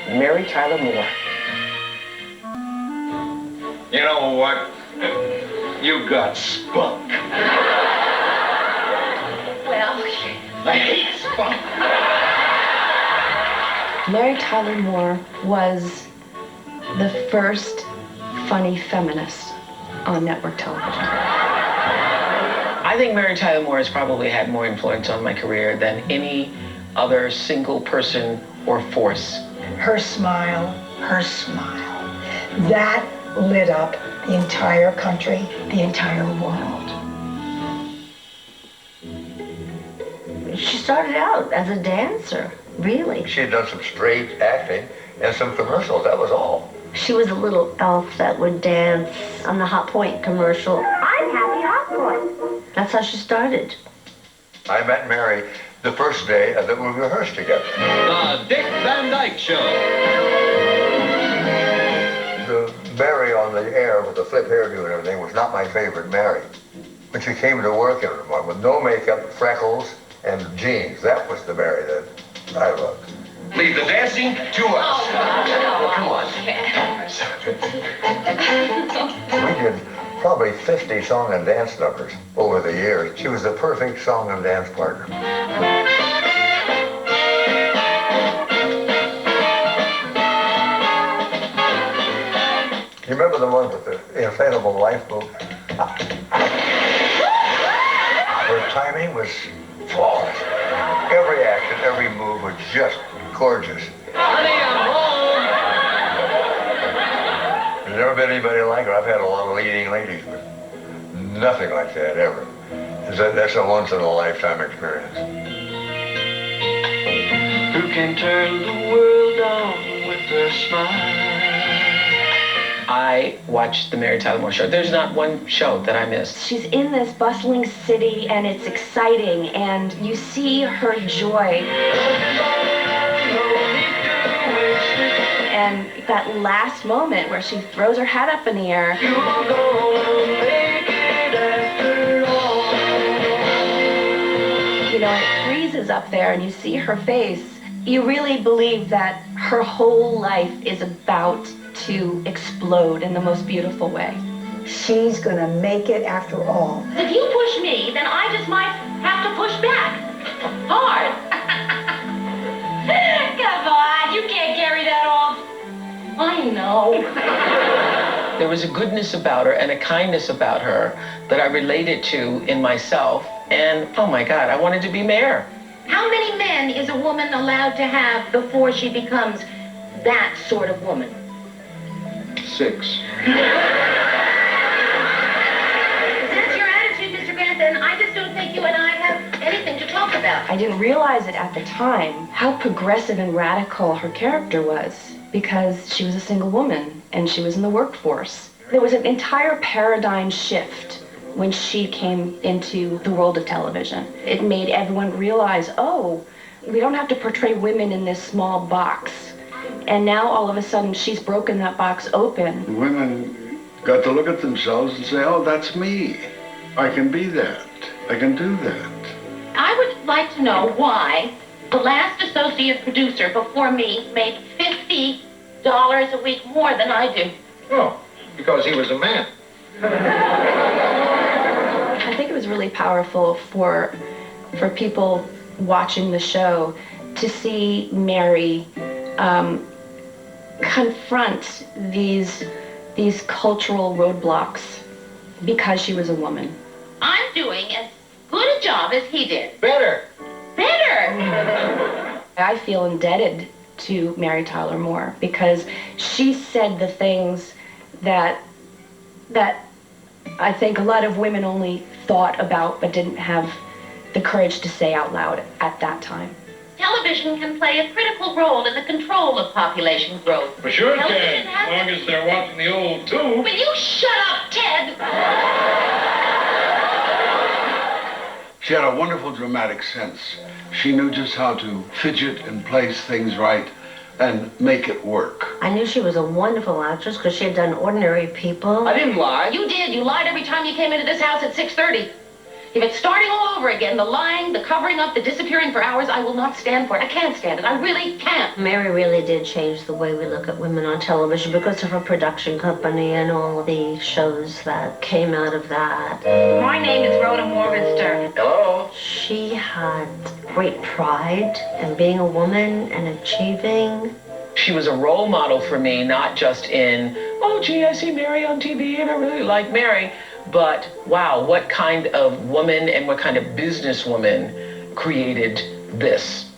Mary Tyler Moore. You know what? You got spunk. Well, I hate spunk. Mary Tyler Moore was the first funny feminist on network television. I think Mary Tyler Moore has probably had more influence on my career than any other single person or force. Her smile, that lit up the entire country, the entire world. She started out as a dancer, really. She had done some straight acting and some commercials, that was all. She was a little elf that would dance on the Hot Point commercial. I'm Happy Hot Point. That's how she started. I met Mary the first day that we rehearsed together. The Dick Van Dyke Show. The Mary on the air with the flip hairdo and everything was not my favorite Mary. When she came to work in with no makeup, freckles, and jeans, that was the Mary that I loved. Leave the dancing to us. Come on. We did probably 50 song and dance numbers over the years. She was the perfect song and dance partner. You remember the one with the inflatable lifeboat? Her timing was flawless. Every action, every move was just gorgeous. Honey, I'm home. There's never been anybody like her. I've had a lot of leading ladies, but nothing like that ever. That's a once-in-a-lifetime experience. Who can turn the world on with a smile? I watched the Mary Tyler Moore Show. There's not one show that I missed. She's in this bustling city and it's exciting and you see her joy. And that last moment where she throws her hat up in the air. You know, it freezes up there and you see her face. You really believe that her whole life is about to explode in the most beautiful way. She's gonna make it after all. if you push me, then I just might have to push back. Hard. Come on, you can't carry that off. I know. There was a goodness about her and a kindness about her that I related to in myself. And, oh my God, I wanted to be mayor. How many men is a woman allowed to have before she becomes that sort of woman? 6. If that's your attitude, Mr. Grant, then I just don't think you and I have anything to talk about. I didn't realize it at the time how progressive and radical her character was because she was a single woman and she was in the workforce. There was an entire paradigm shift when she came into the world of television. It made everyone realize, oh, we don't have to portray women in this small box. And now all of a sudden she's broken that box open. Women got to look at themselves and say, oh, that's me. I can be that. I can do that. I would like to know why the last associate producer before me made $50 a week more than I do. Oh, because he was a man. I think it was really powerful for people watching the show to see Mary confront these cultural roadblocks because she was a woman. I'm doing as good a job as he did. Better. Better! I feel indebted to Mary Tyler Moore because she said the things that I think a lot of women only thought about but didn't have the courage to say out loud at that time. Television can play a critical role in the control of population growth. For sure it Television can, has- as long as they're watching the old tube. Will you shut up, Ted? She had a wonderful dramatic sense. She knew just how to fidget and place things right and make it work. I knew she was a wonderful actress because she had done Ordinary People. I didn't lie. You did. You lied every time you came into this house at 6:30. If it's starting all over again, the lying, the covering up, the disappearing for hours, I will not stand for it. I can't stand it. I really can't. Mary really did change the way we look at women on television because of her production company and all the shows that came out of that. My name is Rhoda Morgenstern. Hello? She had great pride in being a woman and achieving. She was a role model for me, not just in, oh, gee, I see Mary on TV and I really like Mary, but wow, what kind of woman and what kind of businesswoman created this?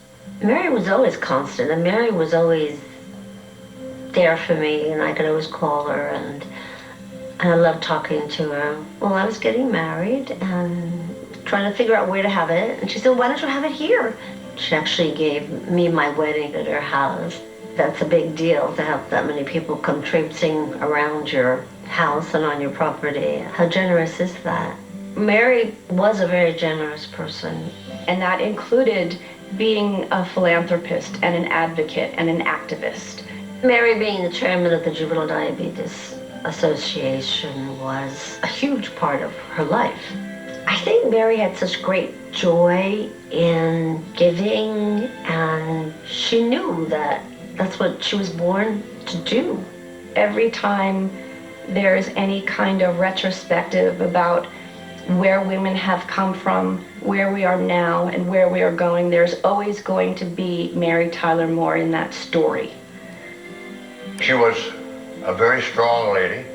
Mary was always constant, and Mary was always there for me, and I could always call her, and I loved talking to her. Well, I was getting married and trying to figure out where to have it, and she said, why don't you have it here? She actually gave me my wedding at her house. That's a big deal to have that many people come traipsing around your house and on your property. How generous is that? Mary was a very generous person. And that included being a philanthropist and an advocate and an activist. Mary being the chairman of the Juvenile Diabetes Association was a huge part of her life. I think Mary had such great joy in giving, and she knew that that's what she was born to do. Every time there's any kind of retrospective about where women have come from, where we are now, and where we are going, there's always going to be Mary Tyler Moore in that story. She was a very strong lady,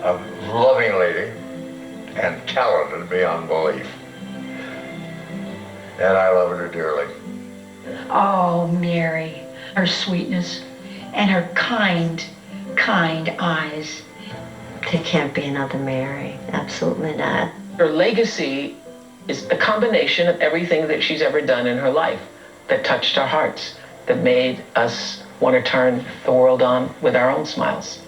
a loving lady, and talented beyond belief. And I loved her dearly. Oh, Mary, her sweetness and her kind eyes. There can't be another Mary. Absolutely not. Her legacy is a combination of everything that she's ever done in her life that touched our hearts, that made us want to turn the world on with our own smiles.